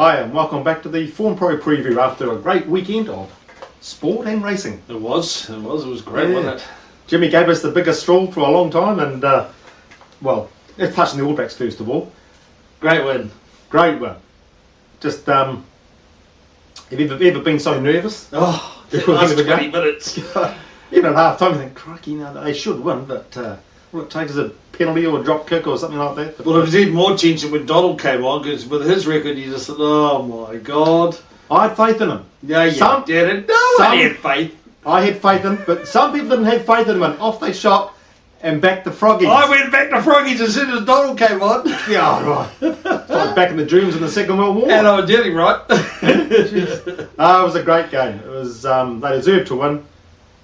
Hi and welcome back to the Form Pro preview after a great weekend of sport and racing. It was great, wasn't it? Jimmy gave us the biggest stroll for a long time and, let's touch on the All Blacks first of all. Great win. Great win. Just, have you ever been so nervous? Oh, the last 20 minutes. Even at half time you think, crikey, they should win, but all it takes is a penalty or a drop kick or something like that. But, Well, it was even more tension when Donald came on, because with his record, you just thought, oh my God. I had faith in him. Yeah, you didn't. No one had faith. I had faith in him, but some people didn't have faith in him, and off they shot and back to Froggies. I went back to Froggies as soon as Donald came on. Yeah, right. It's like back in the dreams in the Second World War. And I was getting right. It was a great game. It was they deserved to win.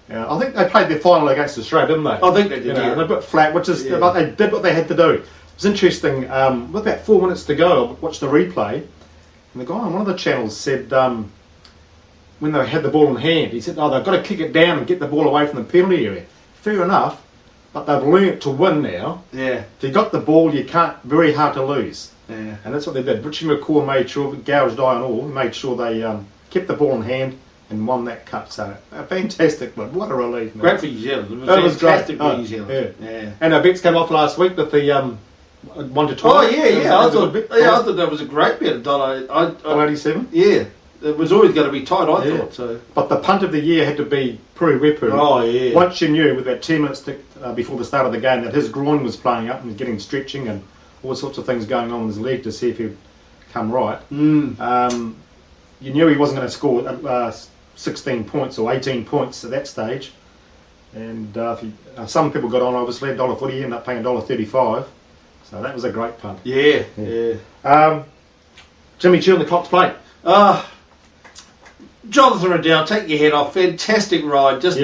Yeah, I think they played their final against Australia, didn't they? I think they did. And a bit flat, but they did what they had to do. It was interesting. With about 4 minutes to go, I watched the replay, and the guy on one of the channels said when they had the ball in hand, he said, "Oh, they've got to kick it down and get the ball away from the penalty area." Fair enough, but they've learnt to win now. Yeah. If you got the ball, you can't. Very hard to lose. Yeah. And that's what they did. Richie McCaw made sure, gouged eye and all, made sure they kept the ball in hand and won that cup. So a fantastic one. What a relief, man. Great for New Zealand. It was fantastic for New Zealand. Yeah. And our bets came off last week with the 1 to 12. Oh yeah. I thought that was a great bet. $1.87. Yeah. It was always going to be tight, I thought. So. But the punt of the year had to be Puri Wepu. Oh, yeah. Once you knew, with that 10 minutes before the start of the game, that his groin was playing up and getting stretching and all sorts of things going on with his leg to see if he'd come right. You knew he wasn't going to score 16 points or 18 points at that stage. And some people got on, obviously, $1.40, ended up paying $1.35. So that was a great punt. Yeah. Jimmy Chu on the Cox Plate. Jonathan Riddell, take your head off. Fantastic ride. Just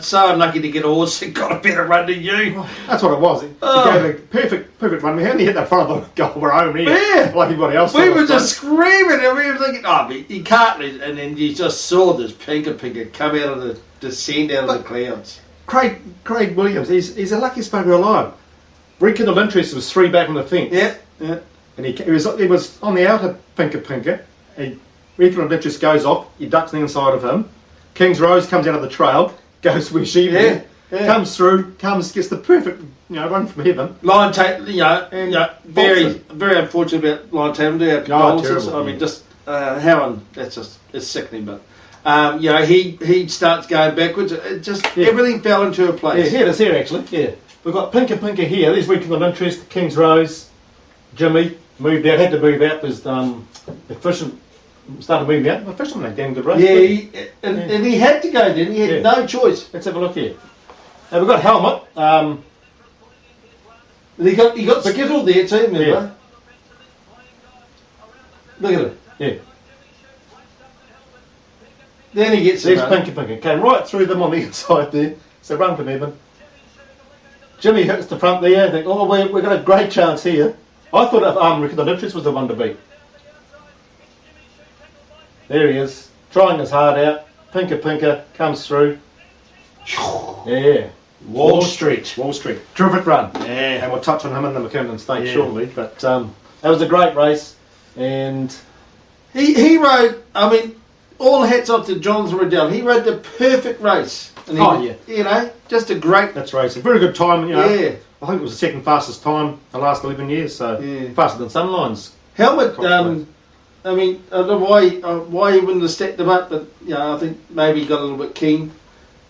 so unlucky to get a horse that got a better run than you. Oh, that's what it was. He gave a perfect run. We only hit the front of the goal. We're home here. Yeah. Like everybody else. We were just screaming and we were thinking, but you can't. And then you just saw this pinker come out of the descend out of the clouds. Craig Williams, he's the luckiest bugger alive. Rekindled interest was 3 back on the fence. Yeah. And he was on the outer pinker. Rekindled interest goes off. He ducks the inside of him. King's Rose comes out of the trail, goes where she went, comes through, gets the perfect run from heaven. Lion Tate, very unfortunate about Lion Tate. Our condolences. Terrible, I mean, just it's sickening. But he starts going backwards. It just everything fell into a place. Yeah, here it is here actually. Yeah, we've got Pinker here. There's Rekindled interest. King's Rose, Jimmy moved out. Had to move out because efficient. Started moving out. The first one made a damn good race. Yeah, and he had to go then. He had no choice. Let's have a look here. Now we've got Helmet. He got skittled there too, remember? Yeah. Look at it. Yeah. Then he gets There's Pinker. Came right through them on the inside there. So run from heaven. Jimmy hits the front there. I think, we've got a great chance here. I thought if Rekindled interest was the one to beat. There he is, trying his heart out. Pinker comes through. Yeah. Wall Street. Terrific run. Yeah. And we'll touch on him in the McKinnon Stakes shortly. But that was a great race. And he rode, all hats off to Jonathan Riddell. He rode the perfect race. And just a great... That's racing. Very good time, Yeah. I think it was the second fastest time the last 11 years. So faster than Sunline's. Helmet... I don't know why he wouldn't have stacked them up, but I think maybe he got a little bit keen.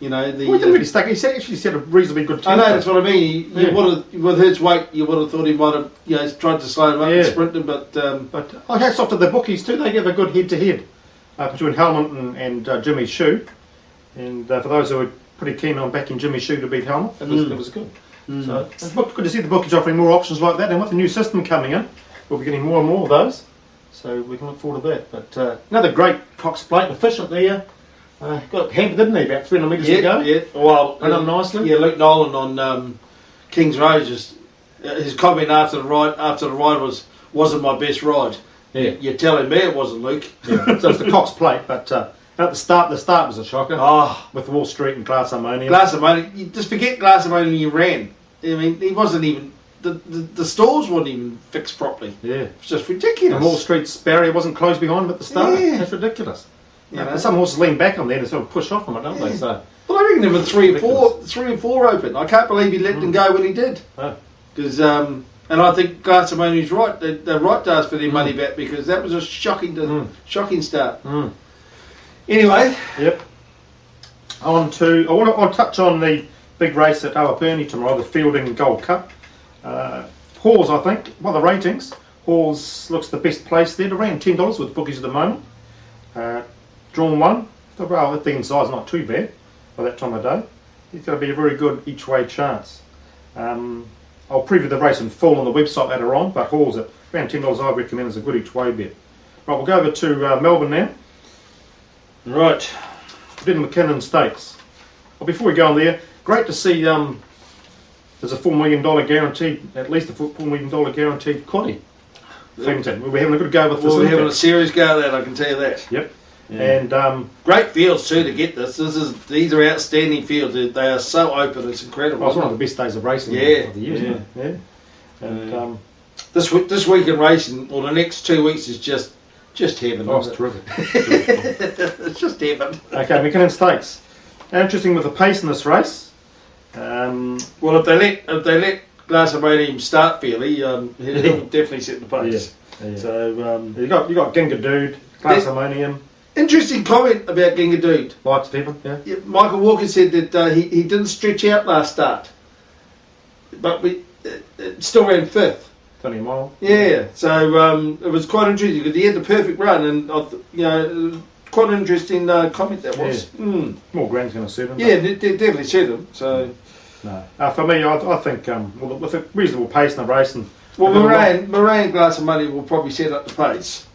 He didn't really stack. He actually set a reasonably good tempo. I know, that's what I mean. He would have, with his weight, you would have thought he might have tried to slow him up and sprint him, but hats off to the bookies too. They give a good head-to-head between Helmet and Jimmy Chu. And for those who were pretty keen on backing Jimmy Chu to beat Helmet, it was good. So it's good to see the bookies offering more options like that. And with the new system coming in, we'll be getting more and more of those. So we can look forward to that. But another great Cox Plate, efficient there. Got hampered, didn't he? About 300 metres to go. Yeah, well, ran on nicely. Yeah, Luke Nolan on King's Road, his comment after the ride wasn't my best ride. Yeah. You're telling me it wasn't, Luke. Yeah. So it's the Cox Plate, but at the start was a shocker. With Wall Street and Glass Harmonium. You just forget Glass Harmonium. You ran. He wasn't even the stalls weren't even fixed properly. Yeah. It's just ridiculous. And Wall Street's barrier wasn't closed behind him at the start. Yeah. That's ridiculous. You know? Some horses lean back on there and sort of push off on it, don't they? So, well, I reckon there were three or four open. I can't believe he let them go when he did. Because and I think Glassamoni's right. They're right to ask for their money back because that was a shocking start. Anyway. Yep. I'll touch on the big race at Awapuni tomorrow, the Fielding Gold Cup. Halls, I think, by the ratings, Halls looks the best place there, around $10 with bookies at the moment. Drawn one, well, the inside's not too bad by that time of day. It's going to be a very good each way chance. I'll preview the race in full on the website later on, but Halls at around $10 I recommend is a good each way bet. Right, we'll go over to Melbourne now. Right, did McKinnon Stakes. Well, before we go on there, great to see there's a $4 million guaranteed, at least a $4 million guaranteed quaddie. We're having a good go with this. We're having a serious go at that, I can tell you that. Yep. Yeah. And great fields too to get this. These are outstanding fields. They are so open. It's incredible. It's one of the best days of racing of the year, isn't it? Yeah. And this week in racing, or the next 2 weeks, is just heaven. Oh, it's terrific. It's just heaven. Okay, McKinnon Stakes. Interesting with the pace in this race. Well, if they let Glassamoni start fairly, he'll definitely set the pace. Yeah. So you got Ginga Dude, Glassamonium. Interesting comment about Ginga Dude. Likes people, yeah. Michael Walker said that he didn't stretch out last start, but we still ran fifth. 20 mile. Yeah, so it was quite interesting because he had the perfect run, and quite an interesting comment that was. Yeah. More ground's going to suit him. Yeah, it definitely suit him. So. No. For me, I think with a reasonable pace in the race and Moran Glassamoni will probably set up the pace.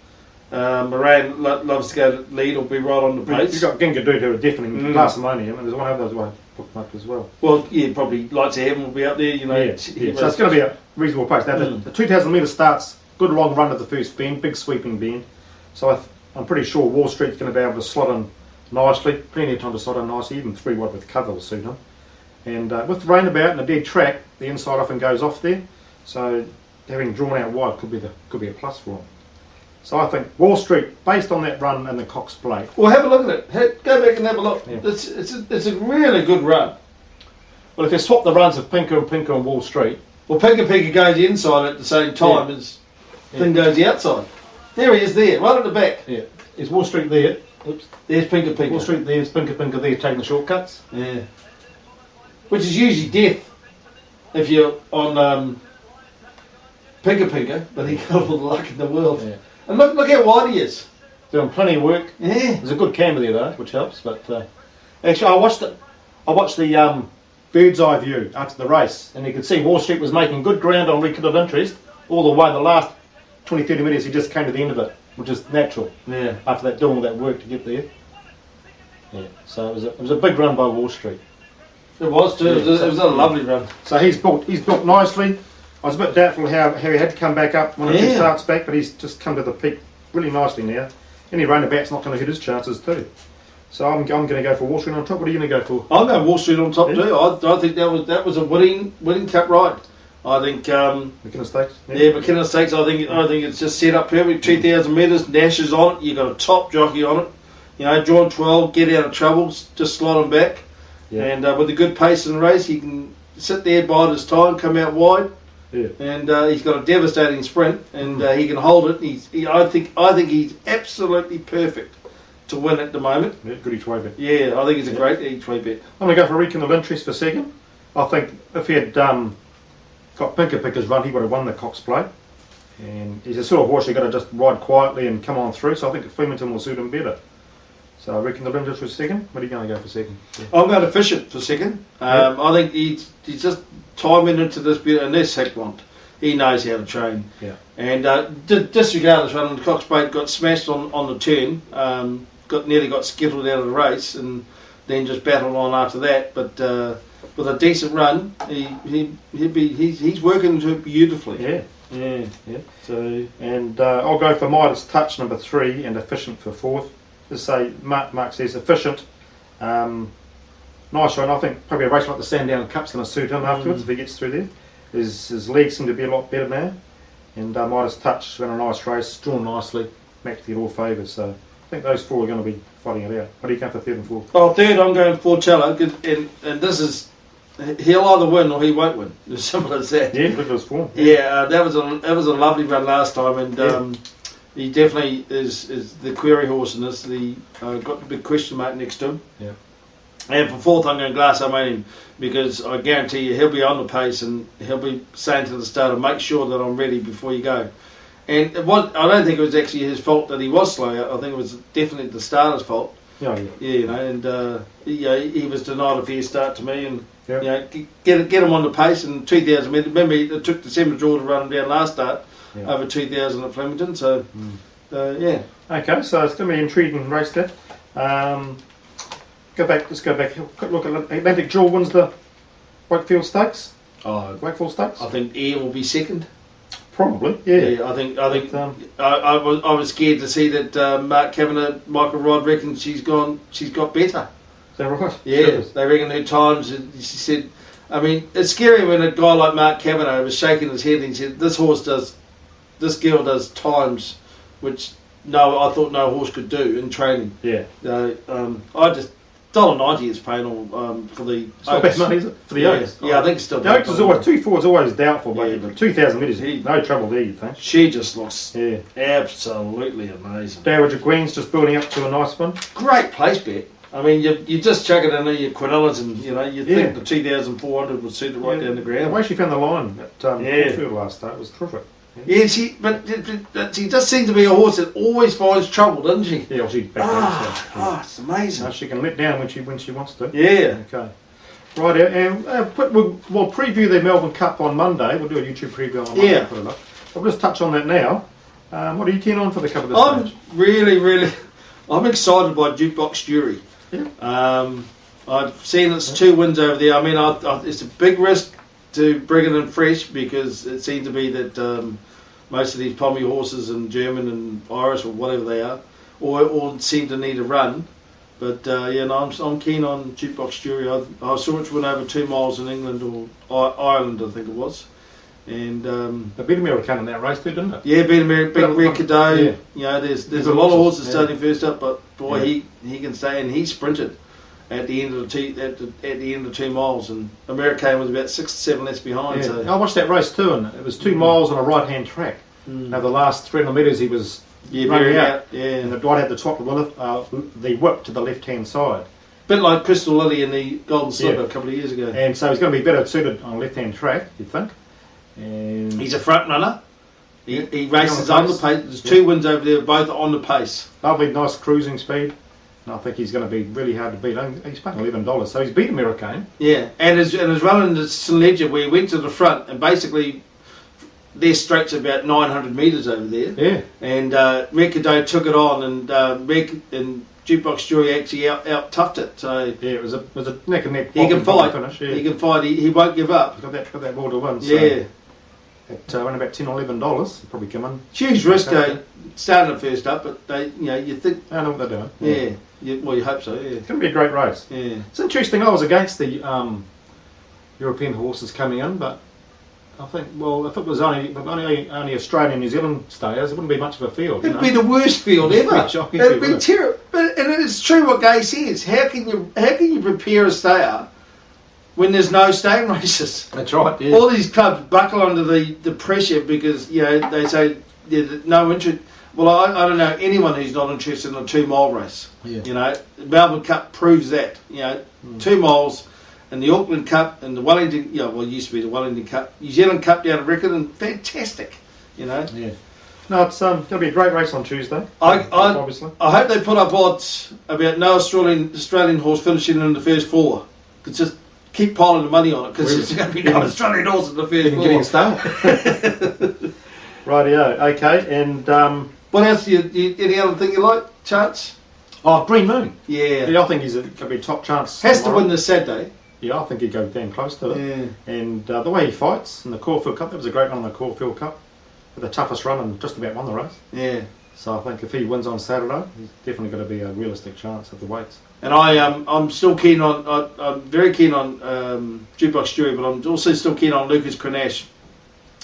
Moran loves to go to lead or be right on the pace. You've got Ginga Dude who are definitely Glassamoni, and there's one of those way bookmarked as well. Well, yeah, probably Lights of Heaven will be up there, you know. Yeah. So it's going to be a reasonable pace. Now, the 2,000 metre starts, good long run at the first bend, big sweeping bend. So I'm pretty sure Wall Street's going to be able to slot in nicely, plenty of time to slot in nicely, even 3 wide with cover will suit him. And with the rain about and a dead track, the inside often goes off there. So having drawn out wide could be a plus for him. So I think Wall Street, based on that run and the Cox Plate. Well, have a look at it. Go back and have a look. Yeah. It's a really good run. Well, if you swap the runs of Pinker and Wall Street. Well, Pinker goes inside at the same time as Thing goes the outside. There he is there, right at the back. Yeah. Is Wall Street there? Oops. There's Pinker. Wall Street there's Pinker there taking the shortcuts. Yeah. Which is usually death if you're on Pinker, but he got all the luck in the world. Yeah. And look how wide he is. Doing plenty of work. Yeah. There's a good camber there though, which helps. But actually, I watched the bird's eye view after the race, and you could see Wall Street was making good ground on rekindled interest all the way. The last 20-30 metres, he just came to the end of it, which is natural. Yeah. After that, doing all that work to get there. Yeah. So it was a big run by Wall Street. It was too. It was a lovely run. So he's built nicely. I was a bit doubtful how he had to come back up when he starts back, but he's just come to the peak really nicely now. Any roundabout's not going to hit his chances too. So I'm going to go for Wall Street on top. What are you going to go for? I'm going Wall Street on top too. I think that was a winning cup ride. I think McKinnon Stakes. Yeah, McKinnon Stakes. I think it's just set up perfect. 2,000 metres. Nash is on it. You got a top jockey on it. You know, drawn 12, get out of trouble, just slide him back. Yeah. And with a good pace in the race, he can sit there, bide his time, come out wide. Yeah. And he's got a devastating sprint, and he can hold it. I think he's absolutely perfect to win at the moment. Yeah, good each way bet. Yeah, I think it's a great each way bet. I'm going to go for rekindled interest for second. I think if he had got Pinker's run, he would have won the Cox Plate. And he's a sort of horse you've got to just ride quietly and come on through. So I think Flemington will suit him better. So I reckon the interest for second. What are you going to go for second? Yeah. I'm going to Fisher for second. I think he's just timing into this bit, and this Heckmont. He knows how to train. Yeah. And disregardless run, the Cox Plate got smashed on the turn, nearly got skittled out of the race, and then just battled on after that. But with a decent run, he's working into it beautifully. Yeah. So I'll go for Midas Touch number 3 and Efficient for 4th. As say, Mark says Efficient. Nice run. I think probably a race like the Sandown Cup's going to suit him afterwards if he gets through there. his legs seem to be a lot better now. And Midas Touch ran a nice race, drawn nicely, matched to get all favours. So I think those 4 are going to be fighting it out. What do you go for 3rd and 4th? Oh, 3rd, I'm going Forcello, and this is, he'll either win or he won't win. As simple as that. Yeah, look at his form. Yeah, that was a lovely run last time, and he definitely is the query horse in this. Got the big question mark next to him. Yeah. And for 4th, I'm going Glass Armanian, because I guarantee you he'll be on the pace and he'll be saying to the starter, make sure that I'm ready before you go. And I don't think it was actually his fault that he was slow. I think it was definitely the starter's fault. Oh, yeah. Yeah, you know, and he was denied a fair start to me, and Yep. you know, get him on the pace. And 2,000 metres. Remember, it took December draw to run him down last start over 2,000 at Flemington. So yeah. Okay, so it's going to be an intriguing race there. Let's go back. Quick look at Atlantic Jewel wins the Wakefield Stakes. Wakefield Stakes. I think Air will be 2nd. Probably, yeah. I think I was scared to see that Mark Kavanagh, Michael Rod reckons she's got better. Is that right? Yeah, Sure. they reckon her times. She said, I mean, it's scary when a guy like Mark Kavanagh was shaking his head and he said, this girl does times which I thought no horse could do in training. Yeah. I just $1.90 is paying all for the. It's not bad money, is it? For the Oaks? Yeah, I think it's still. The Oaks is always 2-4 is always doubtful, Yeah, but 2,000 metres, no trouble there, you think? She just looks Yeah. absolutely amazing. Dowager Queen's just building up to a nice one. Great place bet. I mean, you just chuck it in your Quinellas and, you think the 2,400 would suit it right down the The ground. way she found the line at Caulfield last start was terrific. Yeah, she just seems to be a horse that always finds trouble, doesn't she? Yeah, she's back there. It's amazing. No, she can let down when she wants to. Yeah. Okay. Right, and we'll preview the Melbourne Cup on Monday. We'll do a YouTube preview on Monday. Yeah. Put it up. I'll just touch on that now. What are you keen on for the Cup of this I'm stage? really, I'm excited by Jukebox Jury. Yeah. I've seen its 2 wins over there. I mean, it's a big risk to bring it in fresh, because it seems to be that most of these Pommy horses and German and Irish or whatever they are, all seem to need a run. But I'm keen on Jukebox Jury. I saw it win over 2 miles in England or Ireland, I think it was. And The beat American in that race too, didn't it? yeah, beat Red Cadeau. Yeah. You know, there's a lot of horses starting first up, but boy, he can stay, and he sprinted at the end of the 2 miles, and American was about 6 to 7 lengths behind. Yeah. So I watched that race too, and it was 2 miles on a right-hand track. Over the last 300 metres, he was running out, and the right had the top of the whip to the left-hand side. bit like Crystal Lily in the Golden Slipper a couple of years ago. And so he's going to be better suited on a left-hand track, you'd think. And He's a front runner. He races on the pace. There's 2 wins over there, both on the pace. lovely, nice cruising speed. And I think he's going to be really hard to beat. He's paying $11, so he's beat American. Yeah, and his run in the St Ledger, where he went to the front, and basically their straight's about 900 metres over there. Yeah. And Mercado took it on, and Jukebox Jury actually out toughed it. So Yeah, it was a neck and neck. he can fight. Finish. Yeah. He can fight. He won't give up. Got that ball to win. So Yeah. At around about $10 or $11, he'll probably come in. Huge risk though, starting at first up, but you think, I know what they're doing. you hope so, yeah. It's going to be a great race. Yeah. It's interesting. I was against the European horses coming in, but I think, well, if it was only Australian and New Zealand stayers, it wouldn't be much of a field. It'd be the worst field ever. Shocking, It'd be wouldn't it? terrible. And it's true what Gay says. How can you prepare a stayer when there's no staying races? That's right. Yeah. All these clubs buckle under the pressure because they say no interest. Well, I don't know anyone who's not interested in a 2 mile race. Yeah. The Melbourne Cup proves that. 2 miles, and the Auckland Cup and the Wellington. It used to be the Wellington Cup, New Zealand Cup down at Riccarton. Fantastic. Yeah. No, it's going to be a great race on Tuesday. Obviously. I hope they put up odds about no Australian horse finishing in the first 4. It's just keep piling the money on it because there's going to be no Australian horse in the first 4. Getting stale. Rightio. Okay. And what else? Any other thing you like? Chance? Green Moon. Yeah. I think he's going to be a top chance. Has to tomorrow. win this Saturday. Yeah, I think he'd go damn close to it. Yeah. And the way he fights in the Caulfield Cup, that was a great run in the Caulfield Cup. With the toughest run and just about won the race. Yeah. So I think if he wins on Saturday, he's definitely going to be a realistic chance at the weights. And I'm still keen on. I'm very keen on Jukebox Jury, but I'm also still keen on Lucas Grenache.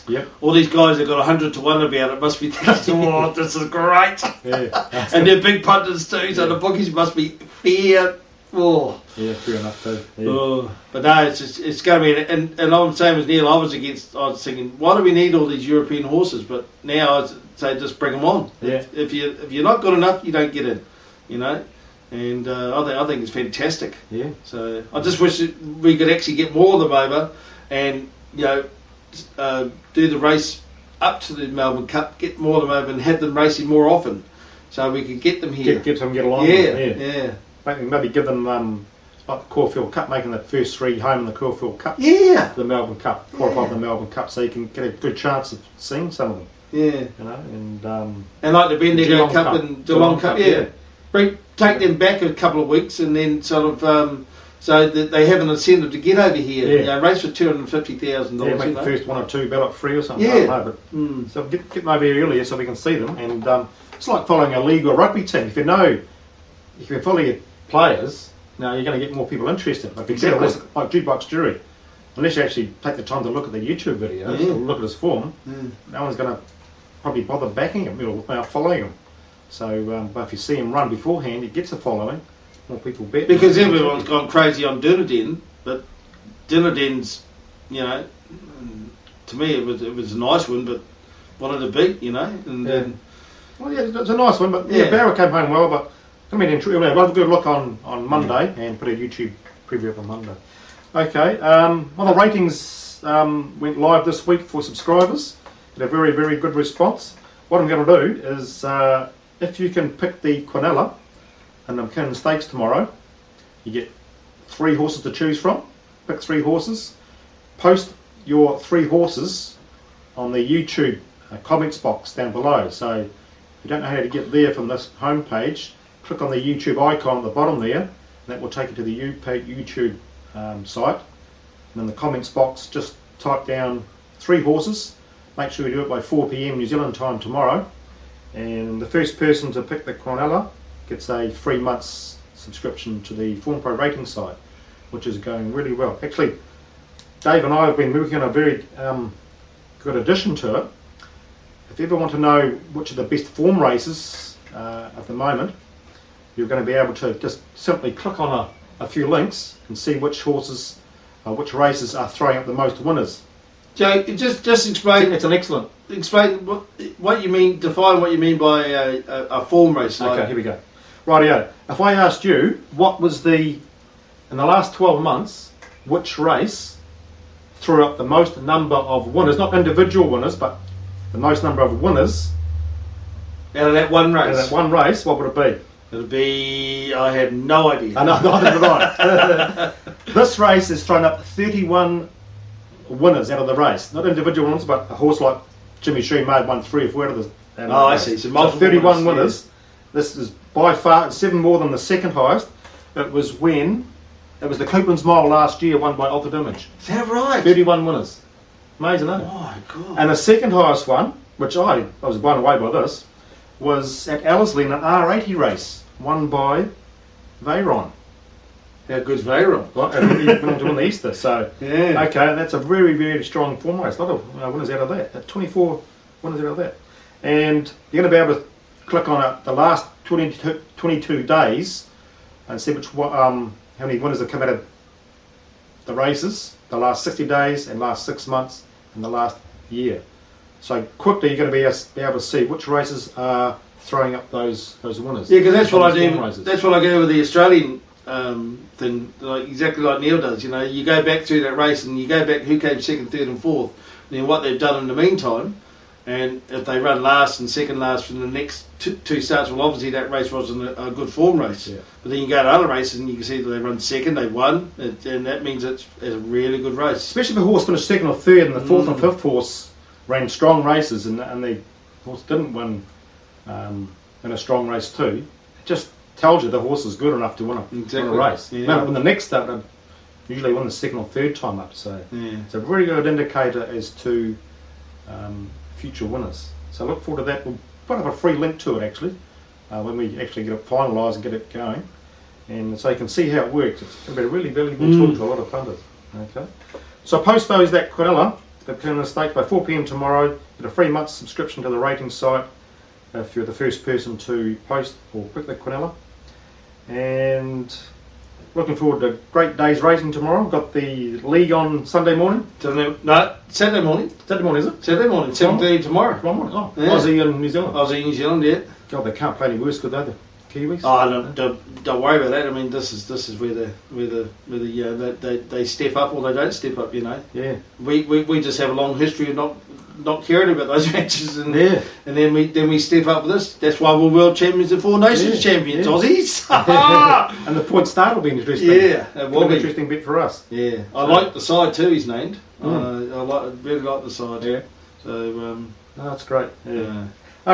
Yep. All these guys have got 100 to 1 about it. Must be thinking, oh, this is great. Yeah. And they're big punters too, so the bookies must be fair. Oh. Yeah, fair enough too. Yeah. Oh. But no, it's going to be, and I'm the same as Neil. I was thinking, why do we need all these European horses? But now I'd say just bring them on. Yeah. If you're not good enough, you don't get in. You know. And I think it's fantastic. Yeah. So I just wish that we could actually get more of them over, and do the race up to the Melbourne Cup, get more of them over, and have them racing more often, so we could get them here. Get them get along. Yeah. Maybe give them like the Caulfield Cup, making the first 3 home in the Caulfield Cup. Yeah. The Melbourne Cup, qualify for the Melbourne Cup, so you can get a good chance of seeing some of them. Yeah. You know, and like the Bendigo Geelong Cup and Geelong Cup, yeah. Take them back a couple of weeks, and then sort of so that they have an incentive to get over here. Yeah. Race for $250,000. Yeah, make the first 1 or 2 ballot free or something. Yeah. I don't know, but so get them over here earlier so we can see them. And it's like following a league or rugby team. If you follow your players, now you're going to get more people interested. Like Exactly. Like Jukebox Jury, unless you actually take the time to look at the YouTube videos or look at his form, no one's going to probably bother backing him or following him. So, but if you see him run beforehand, he gets a following. More people bet. Because everyone's gone crazy on Dunedin, but Dunedin's, to me it was a nice one, but wanted to beat, and then. Well, yeah, it's a nice one, but Barra came home well, but I mean, we'll have a good look on Monday and put a YouTube preview up on Monday. Okay, well, the ratings went live this week for subscribers. Had a very, very good response. What I'm going to do is, if you can pick the Quinella and the McKinnon Stakes tomorrow, you get 3 horses to choose from. Pick 3 horses. Post your 3 horses on the YouTube comments box down below. So if you don't know how to get there from this home page, click on the YouTube icon at the bottom there, and that will take you to the YouTube site. And in the comments box, just type down 3 horses. Make sure you do it by 4 PM New Zealand time tomorrow. And the first person to pick the Quinella gets a 3 months subscription to the Form Pro rating site, which is going really well. Actually, Dave and I have been working on a very good addition to it. If you ever want to know which are the best form races at the moment, you're going to be able to just simply click on a few links and see which horses, which races are throwing up the most winners. Joe, just explain. It's an excellent. Explain what you mean. Define what you mean by a form race. Okay, here we go. Rightio. If I asked you what was in the last 12 months, which race threw up the most number of winners, not individual winners, but the most number of winners out of that one race. Out of that one race, what would it be? It'll be. I have no idea. I know, neither did I. This race has thrown up 31 winners out of the race, not individual winners, but a horse like Jimmy Shue may have won 3 or 4 out of the. Oh, I see. So 31 winners. Yeah. This is by far 7 more than the second highest. It was the Copeland's Mile last year, won by Altered Image. Is that right? 31 winners. Amazing, isn't it? Oh my God. And the second highest one, which I was blown away by this, was at Ellerslie in an R80 race, won by Veyron. How good's Veyron? Well, and he went on to win the Easter, so yeah. Okay, that's a very, very strong form race. A lot of winners out of that. 24 winners out of that. And you're going to be able to click on the last 22 days and see how many winners have come out of the races, the last 60 days and last 6 months and the last year. So quickly you're going to be able to see which races are throwing up those winners. Yeah, because that's what I do. That's what I do with the Australian thing, exactly like Neil does. You go back through that race and you go back who came second, third, and fourth, and then what they've done in the meantime. And if they run last and second last from the next 2 starts, well, obviously that race wasn't a good form race. Yeah. But then you go to other races and you can see that they run second, they won, and that means it's a really good race. Especially if a horse finished second or third, and the fourth and fifth horse ran strong races, and the horse didn't win in a strong race too. It just tells you the horse is good enough to win a race. Yeah. Now, when the next start, they usually win the second or third time up. So it's a very good indicator as to future winners. So look forward to that. We'll quite have a free link to it actually when we actually get it finalised and get it going, and so you can see how it works. It's going to be a really valuable tool to a lot of punters. Okay, so post that Quinella, the McKinnon Stakes, by 4 p.m. tomorrow. Get a free month subscription to the rating site if you're the first person to post or pick the Quinella. And looking forward to a great day's racing tomorrow. Got the league on Sunday morning. No, Saturday morning. Saturday morning, is it? Saturday morning, 7:30 tomorrow. Tomorrow morning. Oh, Yeah. Aussie and New Zealand. Aussie, New Zealand, yeah. God, they can't play any worse, could they? The Kiwis. Oh, don't worry about that. I mean, this is where they step up or they don't step up. You know. Yeah. We just have a long history of not caring about those matches, and Yeah. and then we step up with this. That's why we're world champions and Four Nations champions, yeah. Aussies. And the point start will be interesting. Yeah, it will Be an be. interesting bit for us. Yeah, I like the side too. He's named. I really like the side. Yeah. So Oh, that's great. Yeah. yeah.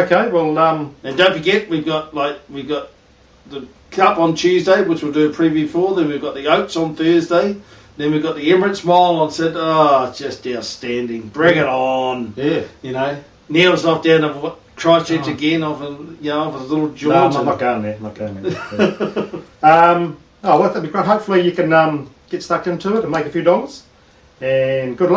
Okay. Well. And don't forget, we've got the Cup on Tuesday, which we'll do a preview for. Then we've got the Oaks on Thursday. Then we've got the Emirates Mile on Saturday. Oh, just outstanding! Bring it on! Yeah. You know, Neil's off down to Christchurch again off his little No, jaunt. I'm not going there. I'm not going there. Yeah. Oh, well, that'd be great. Hopefully, you can get stuck into it and make a few dollars. And good luck.